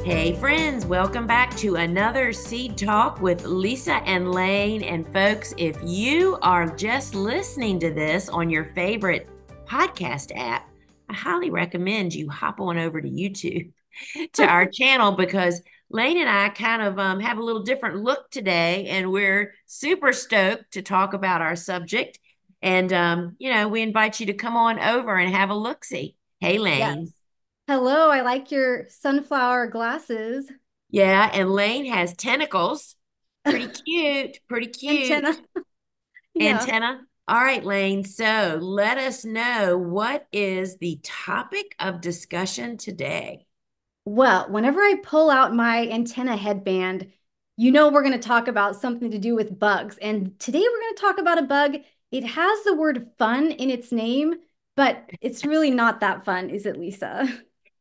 Hey friends, welcome back to another Seed Talk with Lisa and Layne. And folks, if you are just listening to this on your favorite podcast app, I highly recommend you hop on over to YouTube to our channel because Layne and I kind of have a little different look today, and we're super stoked to talk about our subject. And we invite you to come on over and have a look-see. Hey, Yes. Layne. Hello, I like your sunflower glasses. Yeah, and Layne has tentacles. Pretty cute, pretty cute. Antenna. Yeah. Antenna. All right, Layne. So let us know, what is the topic of discussion today? Well, whenever I pull out my antenna headband, we're going to talk about something to do with bugs. And today we're going to talk about a bug. It has the word fun in its name, but it's really not that fun, is it, Lisa?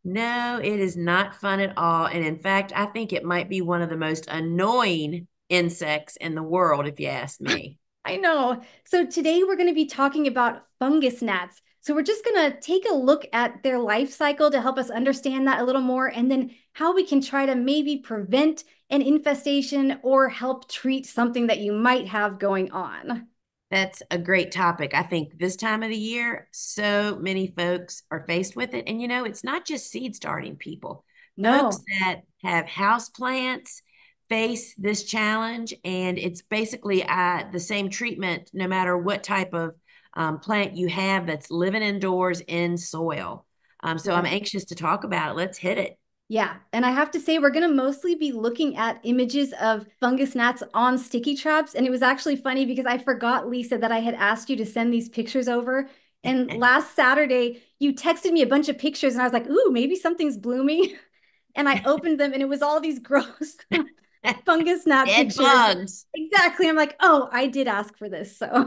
No, it is not fun at all. And in fact, I think it might be one of the most annoying insects in the world, if you ask me. I know. So today we're going to be talking about fungus gnats. So we're just going to take a look at their life cycle to help us understand that a little more, and then how we can try to maybe prevent an infestation or help treat something that you might have going on. That's a great topic. I think this time of the year, so many folks are faced with it. And it's not just seed starting people. Folks No. that have house plants face this challenge, and it's basically the same treatment no matter what type of plant you have that's living indoors in soil. So I'm Yeah. anxious to talk about it. Let's hit it. Yeah, and I have to say, we're going to mostly be looking at images of fungus gnats on sticky traps. And it was actually funny because I forgot, Lisa, that I had asked you to send these pictures over. And last Saturday, you texted me a bunch of pictures, and I was like, ooh, maybe something's blooming. And I opened them, and it was all these gross fungus gnat Dead pictures. bugs. Exactly. I'm like, oh, I did ask for this. So,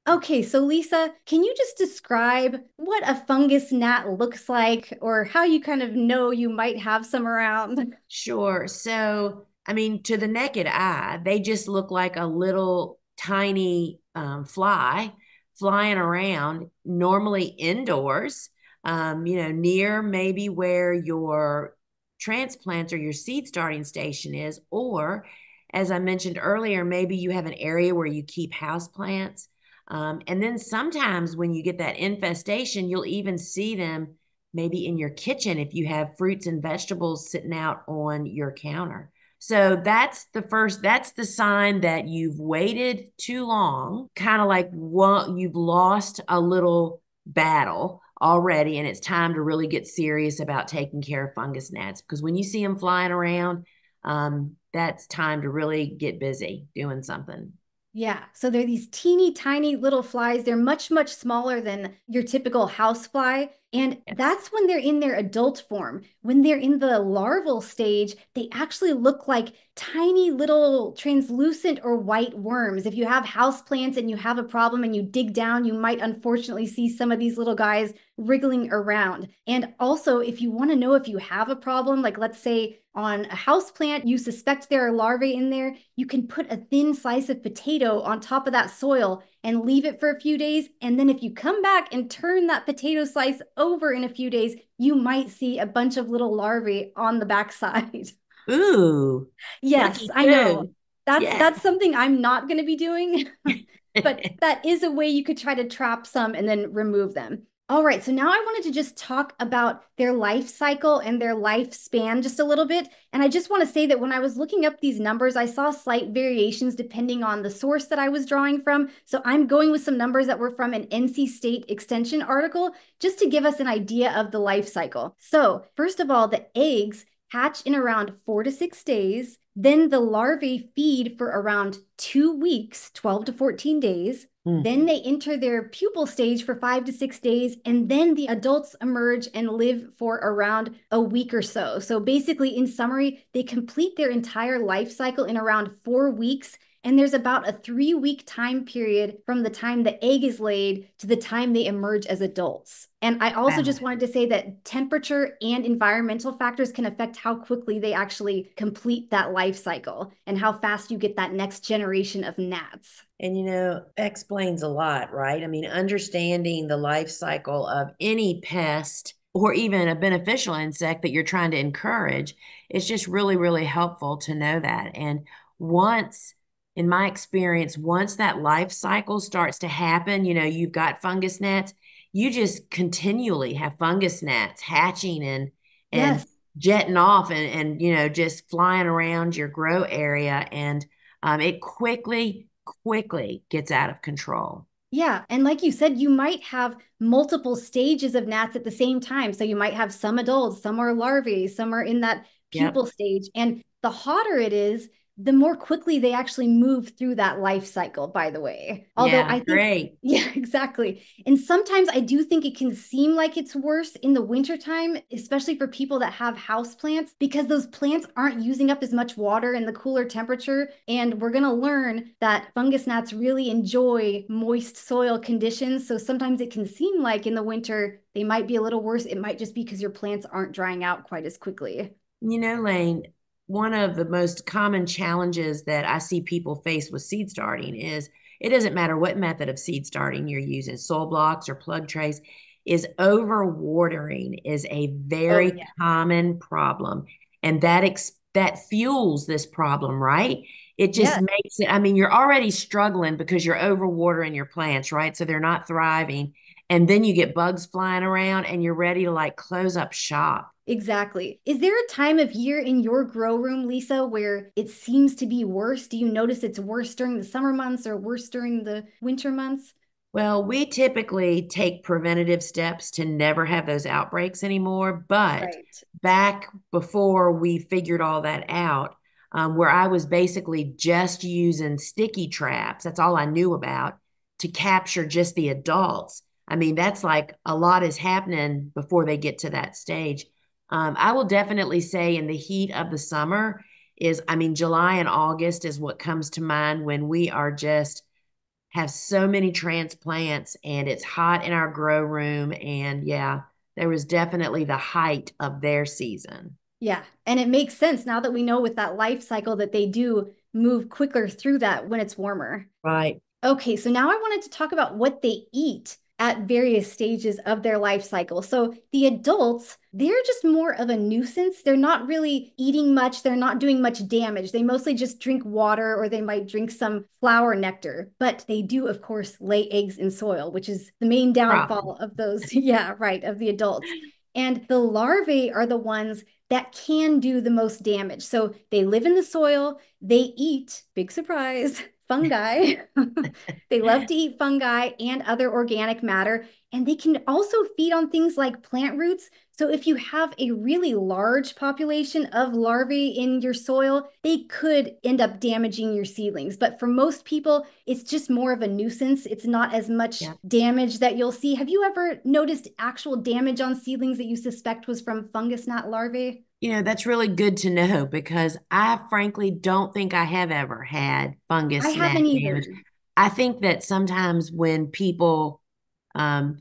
okay. So, Lisa, can you just describe what a fungus gnat looks like, or how you kind of know you might have some around? Sure. So, I mean, to the naked eye, they just look like a little tiny fly flying around, normally indoors, near maybe where your transplants or your seed starting station is. Or, as I mentioned earlier, maybe you have an area where you keep house plants. And then sometimes when you get that infestation, you'll even see them maybe in your kitchen if you have fruits and vegetables sitting out on your counter. So that's the sign that you've waited too long, kind of like you've lost a little battle already, and it's time to really get serious about taking care of fungus gnats, because when you see them flying around, that's time to really get busy doing something. Yeah, so they're these teeny tiny little flies. They're much, much smaller than your typical house fly. And Yes. that's when they're in their adult form. When they're in the larval stage, they actually look like tiny little translucent or white worms. If you have house plants and you have a problem and you dig down, you might unfortunately see some of these little guys wriggling around. And also, if you want to know if you have a problem, like let's say on a house plant, you suspect there are larvae in there, you can put a thin slice of potato on top of that soil and leave it for a few days. And then if you come back and turn that potato slice over in a few days, you might see a bunch of little larvae on the backside. Ooh, Yes, lucky I know. you. Yeah. That's something I'm not going to be doing, but that is a way you could try to trap some and then remove them. All right, so now I wanted to just talk about their life cycle and their lifespan just a little bit. And I just want to say that when I was looking up these numbers, I saw slight variations depending on the source that I was drawing from. So I'm going with some numbers that were from an NC State Extension article just to give us an idea of the life cycle. So, first of all, the eggs hatch in around 4 to 6 days. Then the larvae feed for around 2 weeks, 12 to 14 days. Mm. Then they enter their pupal stage for 5 to 6 days, and then the adults emerge and live for around a week or so. So basically, in summary, they complete their entire life cycle in around 4 weeks. And there's about a 3 week time period from the time the egg is laid to the time they emerge as adults. And I also Wow. just wanted to say that temperature and environmental factors can affect how quickly they actually complete that life cycle and how fast you get that next generation of gnats. And that explains a lot, right? I mean, understanding the life cycle of any pest or even a beneficial insect that you're trying to encourage. It's just really, really helpful to know that. And once, in my experience, once that life cycle starts to happen, you've got fungus gnats, you just continually have fungus gnats hatching and Yes. jetting off and just flying around your grow area. And it quickly gets out of control. Yeah. And like you said, you might have multiple stages of gnats at the same time. So you might have some adults, some are larvae, some are in that Yep. pupal stage. And the hotter it is, the more quickly they actually move through that life cycle, by the way. Although Yeah, I think, great. yeah, exactly. And sometimes I do think it can seem like it's worse in the wintertime, especially for people that have house plants, because those plants aren't using up as much water in the cooler temperature. And we're going to learn that fungus gnats really enjoy moist soil conditions. So sometimes it can seem like in the winter they might be a little worse. It might just be because your plants aren't drying out quite as quickly. Layne, one of the most common challenges that I see people face with seed starting is it doesn't matter what method of seed starting you're using, soil blocks or plug trays, is overwatering is a Oh, very yeah. common problem. And that fuels this problem, right? It just Yeah, makes it, I mean, you're already struggling because you're overwatering your plants, right? So they're not thriving. And then you get bugs flying around and you're ready to like close up shop. exactly. Is there a time of year in your grow room, Lisa, where it seems to be worse? Do you notice it's worse during the summer months or worse during the winter months? Well, we typically take preventative steps to never have those outbreaks anymore. But Right. back before we figured all that out, where I was basically just using sticky traps, that's all I knew about to capture just the adults. I mean, that's like a lot is happening before they get to that stage. I will definitely say in the heat of the summer I mean, July and August is what comes to mind when we are just have so many transplants and it's hot in our grow room. And yeah, there was definitely the height of their season. Yeah. And it makes sense now that we know with that life cycle that they do move quicker through that when it's warmer. Right. Okay, so now I wanted to talk about what they eat at various stages of their life cycle. So the adults, they're just more of a nuisance. They're not really eating much, they're not doing much damage. They mostly just drink water or they might drink some flower nectar. But they do, of course, lay eggs in soil, which is the main Problem. downfall of those, yeah, right, of the adults. And the larvae are the ones that can do the most damage. So they live in the soil, they eat, big surprise, fungi. They love to eat fungi and other organic matter, and they can also feed on things like plant roots. So if you have a really large population of larvae in your soil, they could end up damaging your seedlings. But for most people, it's just more of a nuisance. It's not as much Yeah. damage that you'll see. Have you ever noticed actual damage on seedlings that you suspect was from fungus gnat larvae? That's really good to know because I frankly don't think I have ever had I fungus gnat haven't damage. either. I think that sometimes when people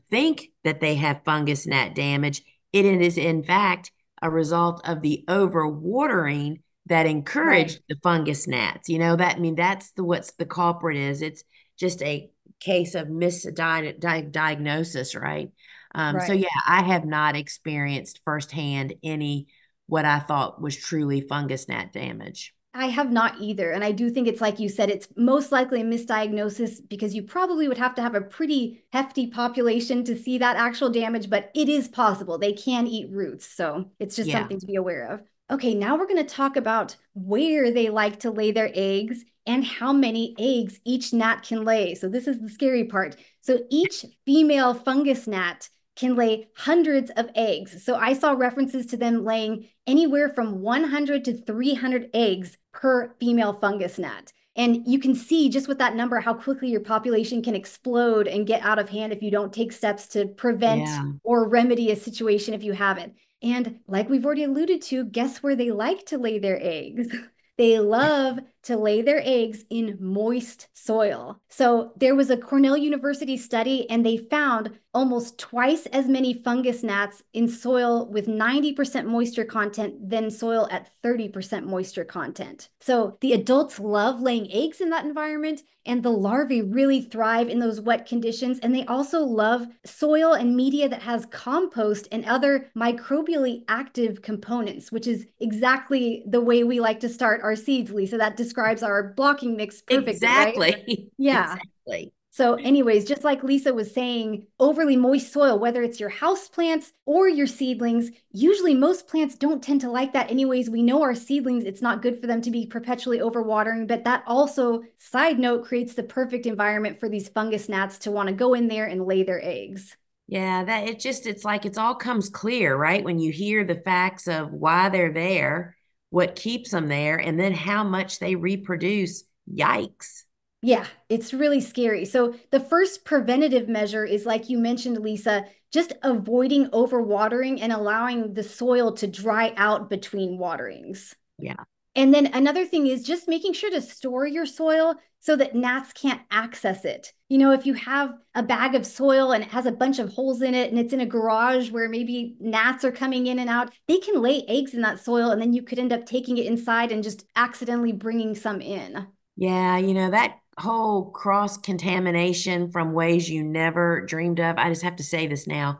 think that they have fungus gnat damage, it is in fact a result of the overwatering that Right, encouraged the fungus gnats. That I mean that's what's the culprit is. It's just a case of misdiagnosis, right? So right. yeah, I have not experienced firsthand any what I thought was truly fungus gnat damage. I have not either. And I do think it's like you said, it's most likely a misdiagnosis because you probably would have to have a pretty hefty population to see that actual damage, but it is possible. They can eat roots. So it's just Yeah. something to be aware of. Okay, now we're going to talk about where they like to lay their eggs and how many eggs each gnat can lay. So this is the scary part. So each female fungus gnat can lay hundreds of eggs. So I saw references to them laying anywhere from 100 to 300 eggs per female fungus gnat. And you can see just with that number how quickly your population can explode and get out of hand if you don't take steps to prevent Yeah. or remedy a situation if you have it. And like we've already alluded to, guess where they like to lay their eggs? They love to lay their eggs in moist soil. So there was a Cornell University study, and they found almost twice as many fungus gnats in soil with 90% moisture content than soil at 30% moisture content. So the adults love laying eggs in that environment, and the larvae really thrive in those wet conditions. And they also love soil and media that has compost and other microbially active components, which is exactly the way we like to start our seeds, Lisa. That describes our blocking mix perfectly, right? Exactly. Yeah. Exactly. So, anyways, just like Lisa was saying, overly moist soil, whether it's your house plants or your seedlings, usually most plants don't tend to like that anyways. We know our seedlings, it's not good for them to be perpetually overwatering, but that also, side note, creates the perfect environment for these fungus gnats to want to go in there and lay their eggs. Yeah, that it's like it's all comes clear, right? When you hear the facts of why they're there, what keeps them there, and then how much they reproduce. Yikes. Yeah, it's really scary. So, the first preventative measure is, like you mentioned, Lisa, just avoiding overwatering and allowing the soil to dry out between waterings. Yeah. And then another thing is just making sure to store your soil so that gnats can't access it. If you have a bag of soil and it has a bunch of holes in it and it's in a garage where maybe gnats are coming in and out, they can lay eggs in that soil, and then you could end up taking it inside and just accidentally bringing some in. Yeah, that whole cross contamination from ways you never dreamed of. I just have to say this now.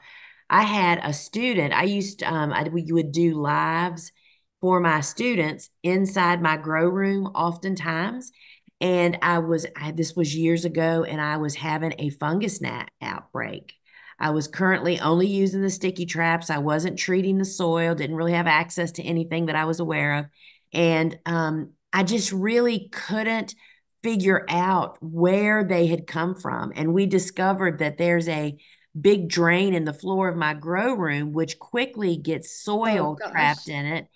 I had a student, I used we would do lives for my students inside my grow room oftentimes. And this was years ago, and I was having a fungus gnat outbreak. I was currently only using the sticky traps. I wasn't treating the soil, didn't really have access to anything that I was aware of. And I just really couldn't figure out where they had come from. And we discovered that there's a big drain in the floor of my grow room, which quickly gets Oh soil trapped gosh. in it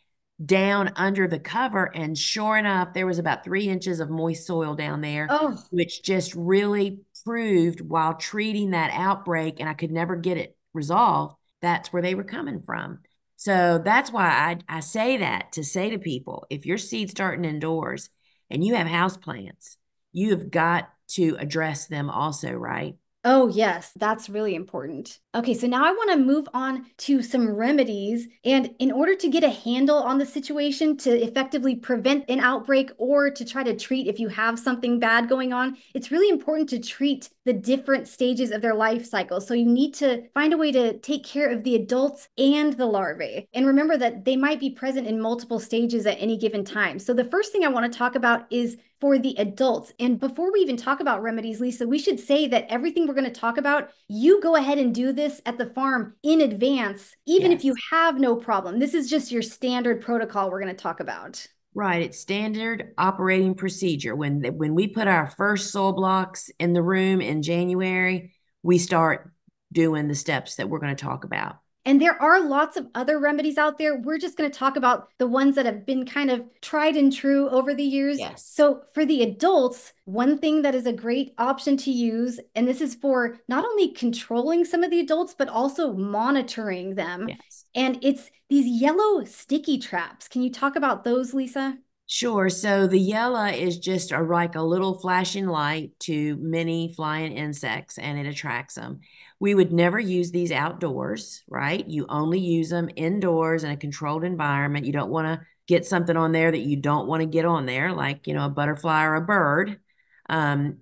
down under the cover. And sure enough, there was about 3 inches of moist soil down there, Oh, which just really proved while treating that outbreak, and I could never get it resolved, that's where they were coming from. So that's why I say that to say to people, if your seed's starting indoors and you have house plants, you have got to address them also, right? oh, yes, that's really important. Okay, so now I want to move on to some remedies. And in order to get a handle on the situation, to effectively prevent an outbreak or to try to treat if you have something bad going on, it's really important to treat the different stages of their life cycle. So you need to find a way to take care of the adults and the larvae. And remember that they might be present in multiple stages at any given time. So the first thing I want to talk about is for the adults. And before we even talk about remedies, Lisa, we should say that everything we're going to talk about, you go ahead and do this at the farm in advance, even if you Yes. have no problem. This is just your standard protocol we're going to talk about. Right, it's standard operating procedure. When we put our first soil blocks in the room in January, we start doing the steps that we're going to talk about. And there are lots of other remedies out there. We're just going to talk about the ones that have been kind of tried and true over the years. Yes. So, for the adults, one thing that is a great option to use, and this is for not only controlling some of the adults, but also monitoring them. Yes. And it's these yellow sticky traps. Can you talk about those, Lisa? Sure. So the yellow is just like a little flashing light to many flying insects, and it attracts them. We would never use these outdoors, right? You only use them indoors in a controlled environment. You don't want to get something on there that you don't want to get on there, like, a butterfly or a bird. And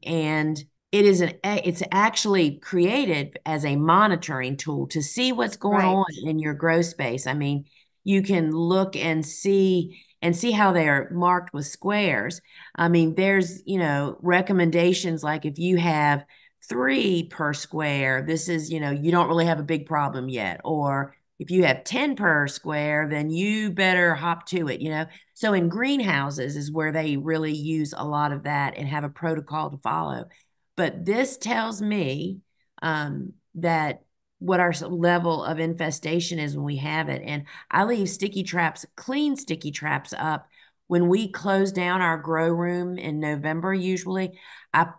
it's actually created as a monitoring tool to see what's going Right. on in your grow space. I mean, you can look and see how they're marked with squares. I mean, there's, recommendations like if you have 3 per square, this is, you don't really have a big problem yet. Or if you have 10 per square, then you better hop to it. So in greenhouses is where they really use a lot of that and have a protocol to follow. But this tells me that what our level of infestation is when we have it. And I leave clean sticky traps up when we close down our grow room in November. Usually, I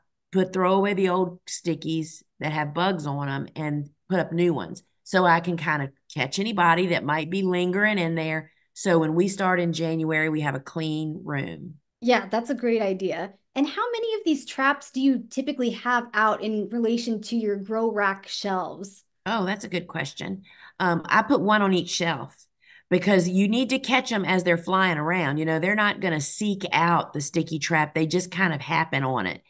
throw away the old stickies that have bugs on them and put up new ones so I can kind of catch anybody that might be lingering in there. So when we start in January, we have a clean room. Yeah, that's a great idea. And how many of these traps do you typically have out in relation to your grow rack shelves? Oh, that's a good question. I put one on each shelf because you need to catch them as they're flying around. They're not going to seek out the sticky trap. They just kind of happen on it.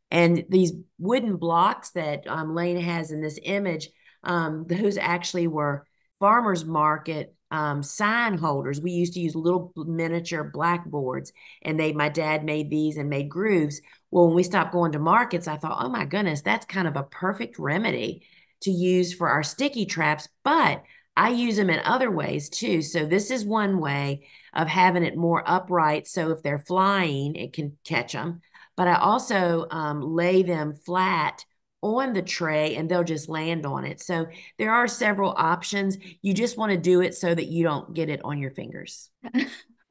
And these wooden blocks that Layne has in this image, those actually were farmers market sign holders. We used to use little miniature blackboards, and my dad made these and made grooves. Well, when we stopped going to markets, I thought, oh my goodness, that's kind of a perfect remedy to use for our sticky traps. But I use them in other ways too. So this is one way of having it more upright. So if they're flying, it can catch them, but I also lay them flat on the tray and they'll just land on it. So there are several options. You just want to do it so that you don't get it on your fingers.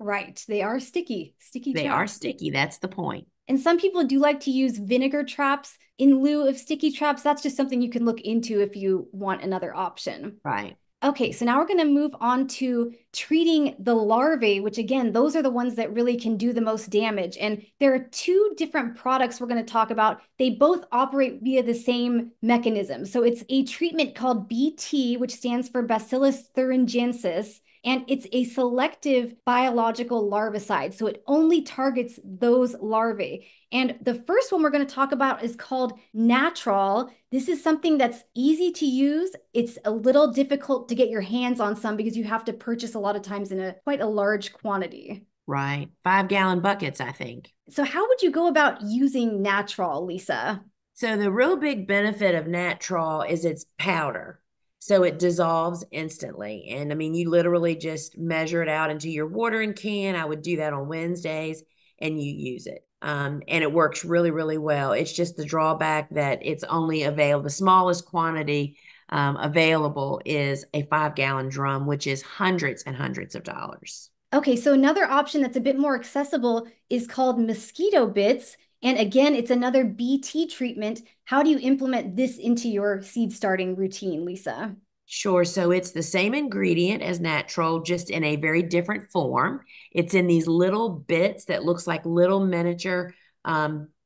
Right, they are sticky They are traps. sticky. That's the point. And some people do like to use vinegar traps in lieu of sticky traps. That's just something you can look into if you want another option. Right. Okay, so now we're going to move on to treating the larvae, which again, those are the ones that really can do the most damage. And there are two different products we're going to talk about. They both operate via the same mechanism. So it's a treatment called BT, which stands for Bacillus thuringiensis, and it's a selective biological larvicide. So it only targets those larvae. And the first one we're going to talk about is called Natrol. This is something that's easy to use. It's a little difficult to get your hands on some because you have to purchase a lot of times in quite a large quantity. Right. 5-gallon buckets, I think. So how would you go about using Natrol, Lisa? So the real big benefit of Natrol is its powder. So it dissolves instantly. And I mean, you literally just measure it out into your watering can. I would do that on Wednesdays and you use it. And it works really, really well. It's just the drawback that it's only available, the smallest quantity available is a 5-gallon drum, which is hundreds and hundreds of dollars. Okay, so another option that's a bit more accessible is called mosquito bits. And again, it's another BT treatment. How do you implement this into your seed starting routine, Lisa? Sure. So it's the same ingredient as natural, just in a very different form. It's in these little bits that looks like little miniature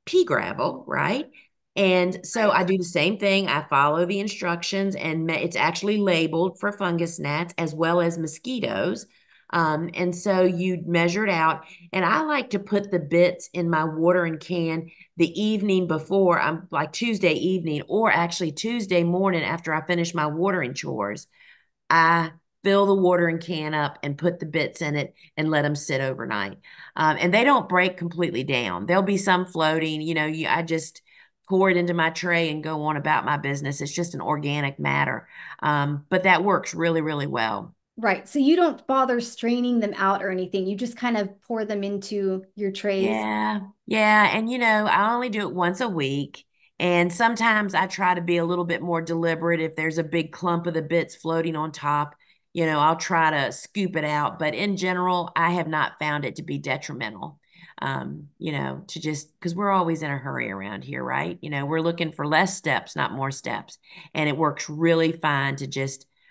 pea gravel, right? And so Right. I do the same thing. I follow the instructions, and it's actually labeled for fungus gnats as well as mosquitoes. And so you measure it out. And I like to put the bits in my watering can the evening before. I'm like Tuesday evening, or actually Tuesday morning after I finish my watering chores. I fill the watering can up and put the bits in it and let them sit overnight. And they don't break completely down. There'll be some floating. I just pour it into my tray and go on about my business. It's just an organic matter. But that works really, really well. Right. So you don't bother straining them out or anything. You just kind of pour them into your trays. Yeah, yeah. And I only do it once a week. And sometimes I try to be a little bit more deliberate. If there's a big clump of the bits floating on top, I'll try to scoop it out. But in general, I have not found it to be detrimental. To just because we're always in a hurry around here, right? We're looking for less steps, not more steps. And it works really fine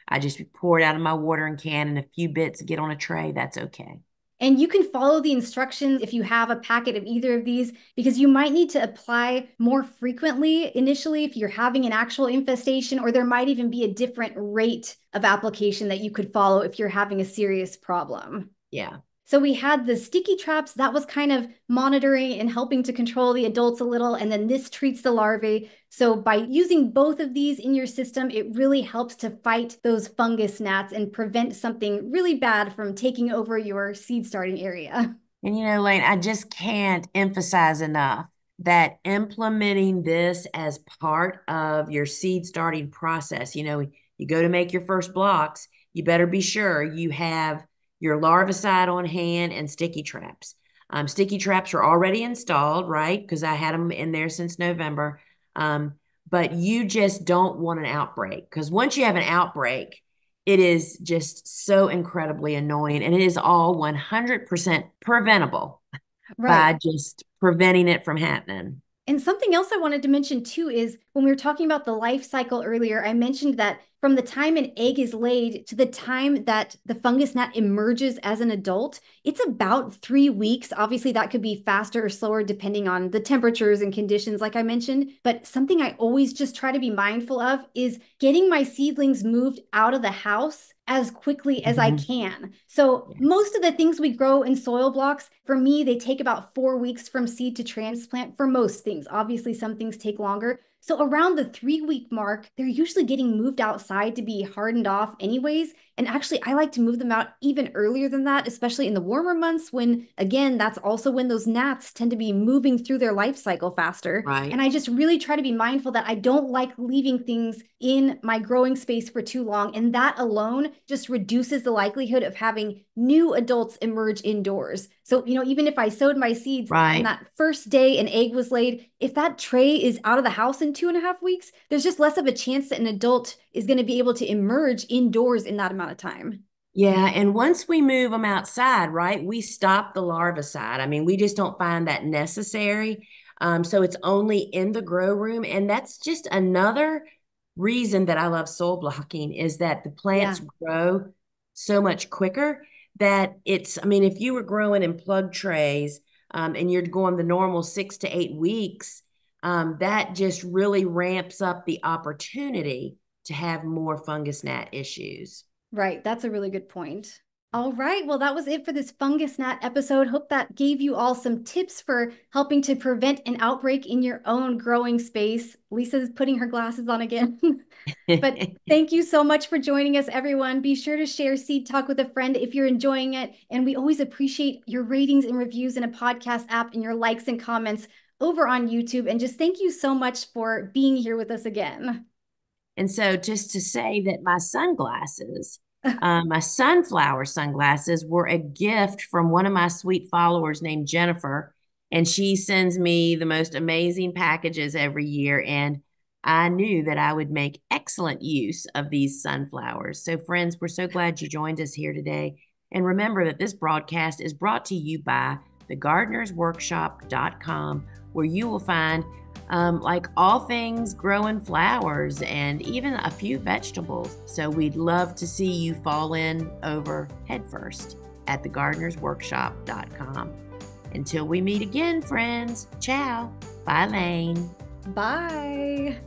I just pour it out of my watering can and a few bits get on a tray. That's okay. And you can follow the instructions if you have a packet of either of these, because you might need to apply more frequently initially if you're having an actual infestation, or there might even be a different rate of application that you could follow if you're having a serious problem. Yeah. So we had the sticky traps that was kind of monitoring and helping to control the adults a little, and then this treats the larvae. So by using both of these in your system, it really helps to fight those fungus gnats and prevent something really bad from taking over your seed starting area. And Layne, I just can't emphasize enough that implementing this as part of your seed starting process, you go to make your first blocks, you better be sure you have your larvicide on hand and sticky traps. Sticky traps are already installed, right? Because I had them in there since November. Um, but you just don't want an outbreak because once you have an outbreak, it is just so incredibly annoying, and it is all 100% preventable Right. by just preventing it from happening. And something else I wanted to mention too is when we were talking about the life cycle earlier, I mentioned that from the time an egg is laid to the time that the fungus gnat emerges as an adult, it's about 3 weeks. Obviously, that could be faster or slower depending on the temperatures and conditions, like I mentioned. But something I always just try to be mindful of is getting my seedlings moved out of the house as quickly as I Mhm. can. So Yes. most of the things we grow in soil blocks, for me, they take about 4 weeks from seed to transplant for most things. Obviously, some things take longer. So around the 3 week mark, they're usually getting moved outside to be hardened off anyways. And actually, I like to move them out even earlier than that, especially in the warmer months when, again, that's also when those gnats tend to be moving through their life cycle faster. And Right. I just really try to be mindful that I don't like leaving things in my growing space for too long. And that alone just reduces the likelihood of having new adults emerge indoors. So, even if I sowed my seeds and Right. that first day an egg was laid, if that tray is out of the house in 2.5 weeks, there's just less of a chance that an adult is going to be able to emerge indoors in that amount of time. Yeah, and once we move them outside, right, we stop the larvicide. I mean, we just don't find that necessary. So it's only in the grow room, and that's just another reason that I love soil blocking is that the plants Yeah. grow so much quicker that I mean, if you were growing in plug trays, and you're going the normal 6 to 8 weeks, that just really ramps up the opportunity to have more fungus gnat issues. Right. That's a really good point. All right. Well, that was it for this fungus gnat episode. Hope that gave you all some tips for helping to prevent an outbreak in your own growing space. Lisa's putting her glasses on again. But thank you so much for joining us, everyone. Be sure to share Seed Talk with a friend if you're enjoying it. And we always appreciate your ratings and reviews in a podcast app and your likes and comments over on YouTube. And just thank you so much for being here with us again. And so, just to say that my sunflower sunglasses, were a gift from one of my sweet followers named Jennifer. And she sends me the most amazing packages every year. And I knew that I would make excellent use of these sunflowers. So, friends, we're so glad you joined us here today. And remember that this broadcast is brought to you by thegardenersworkshop.com, where you will find like all things growing flowers and even a few vegetables. So we'd love to see you fall in over headfirst at thegardenersworkshop.com. Until we meet again, friends. Ciao. Bye, Layne. Bye.